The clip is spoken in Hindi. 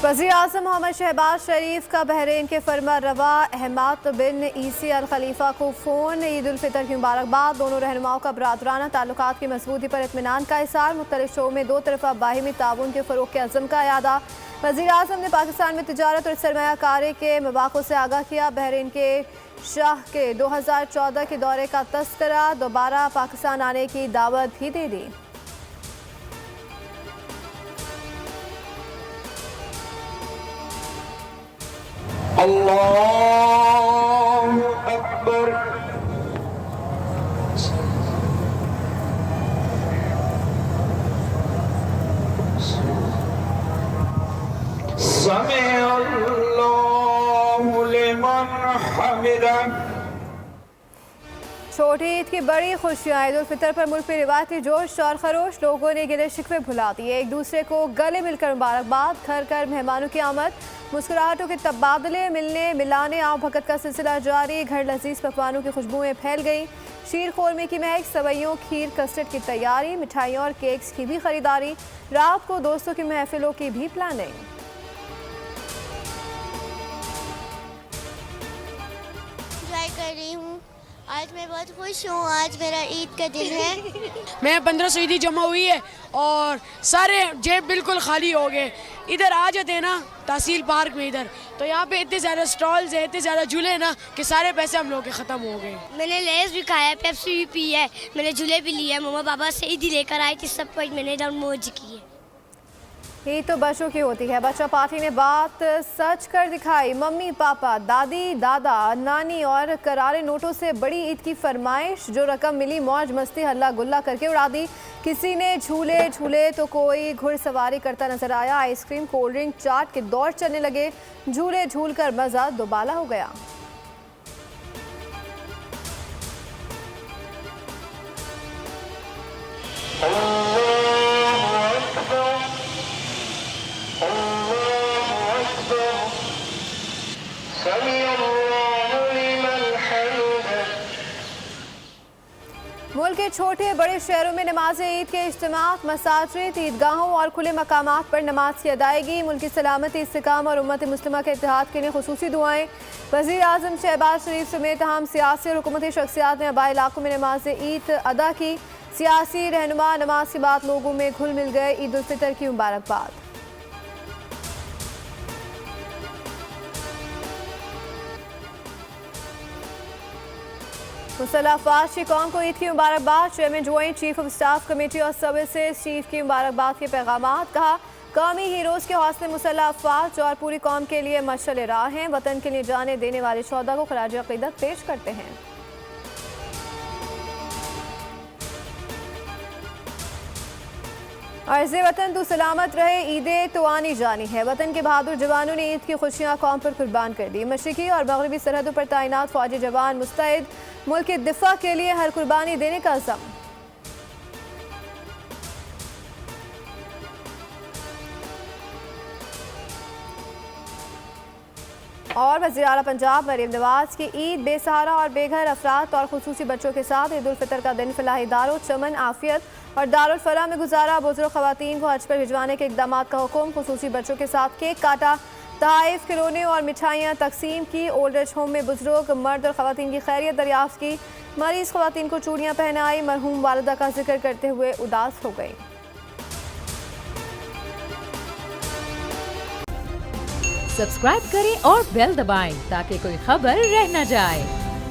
वज़ीर-ए-आज़म मोहम्मद शहबाज शरीफ का बहरीन के फरमा रवा अहमद बिन ईसी अल खलीफा को फ़ोन। ईद उल फितर की मुबारकबाद। दोनों रहनुमाओं का बरादराना ताल्लुकात की मजबूती पर इत्मीनान का इज़हार। मुख्तलिफ शोबों में दो तरफ़ा बाहिमी ताउन के फ़रोग़ के अज़्म का यादा। वज़ीर-ए-आज़म ने पाकिस्तान में तिजारत और सरमायाकारी के मौक़ों से आगाह किया। बहरीन के शाह के 2014 के दौरे का तज़किरा। दोबारा पाकिस्तान आने की दावत भी दे दी। अल्लाहु अकबर। समी अल्लाहु लिमन हमिदा। छोटी ईद की बड़ी खुशियाँ। ईद उल फितर पर मुल्क में रिवायती जोश और खरोश। लोगों ने गिले शिकवे भुला दिए, एक दूसरे को गले मिलकर मुबारकबाद। घर घर मेहमानों की आमद, मुस्कुराहटों के तबादले, मिलने मिलाने आओ भगत का सिलसिला जारी। घर लजीज पकवानों की खुशबुएं फैल गई। शीर खोरमे की महक, सवैयों, खीर, कस्टर्ड की तैयारी, मिठाइयों और केक्स की भी खरीदारी। रात को दोस्तों की महफिलों की भी प्लानिंग। कर रही हूँ। आज मैं बहुत खुश हूँ। आज मेरा ईद का दिन है। मैं 1500 ईदी जमा हुई है और सारे जेब बिल्कुल खाली हो गए। इधर आ जाते हैं ना तहसील पार्क में, इधर तो यहाँ पे इतने ज़्यादा स्टॉल्स है, इतने ज़्यादा झूले हैं ना कि सारे पैसे हम लोग के ख़त्म हो गए। मैंने लेस भी खाया, पेप्सी भी पी है, मैंने झूले भी लिए। मम्मा पापा से ईदी लेकर आए थे, सब कुछ मैंने इधर मौज की है। ईद तो बच्चों की होती है। बच्चा पार्टी ने बात सच कर दिखाई। मम्मी पापा, दादी दादा, नानी और करारे नोटों से बड़ी ईद की फरमाइश। जो रकम मिली मौज मस्ती हल्ला गुल्ला करके उड़ा दी। किसी ने झूले झूले तो कोई घुड़सवारी करता नजर आया। आइसक्रीम, कोल्ड ड्रिंक, चाट के दौर चलने लगे। झूले झूल कर मजा दोबाला हो गया। मुल्क के छोटे बड़े शहरों में नमाज ईद के इज्तिमात, मसाजिद, ईदगाहों और खुले मकामात पर नमाज की अदायगी। मुल्क की सलामती, इस्तिकाम और उम्मत मुस्लिमा के इत्तेहाद के लिए खुसूसी दुआएं। वज़ीर-ए-आज़म शहबाज शरीफ समेत तमाम सियासी और हुकूमती शख्सियात ने आबाई इलाकों में नमाज ईद अदा की। सियासी रहनुमा नमाज के बाद लोगों में घुल मिल गए। ईद उल फितर की मुबारकबाद। मुसल्लह अफवाज की कौम को ईद की मुबारकबाद। Chairman joint chief of staff committee और सर्विसेज चीफ की मुबारकबाद के पैगामात। कहा, कौमी हीरोज़ के हौसले मुसल्लह अफवाज और पूरी कौम के लिए मशअल राह हैं। वतन के लिए जाने देने वाले शोहदा को खराज अक़ीदत पेश करते हैं। अर्ज़ वतन तू सलामत रहे, ईदें तो आनी जानी है। वतन के बहादुर जवानों ने ईद की खुशियाँ कौम पर कुर्बान कर दी। मशरिकी और मगरबी सरहदों पर तैनात फौजी जवान मुस्तैद, मुल्क के दिफा के लिए हर कुर्बानी देने का अज़्म। और वज़ीर आला पंजाब मरीम नवाज की ईद बेसहारा और बेघर अफराद और खुसूसी बच्चों के साथ ईद उल फितर का दिन फलाही दारो चमन, आफियत और दारुल फलाह में गुजारा। बुजुर्ग खवातीन को हज पर भिजवाने के इक़दामात का हुक्म। खुसूसी बच्चों के साथ केक काटा, तहाइफ, खिलौने और मिठाइयाँ तकसीम की। ओल्ड एज होम में बुजुर्ग मर्द और खवातीन की खैरियत दरियाफ्त की। मरीज खवातीन को चूड़ियाँ पहनाई। मरहूम वालिदा का जिक्र करते हुए उदास हो गई। सब्सक्राइब करें और बेल दबाएं ताकि कोई खबर रह न जाए।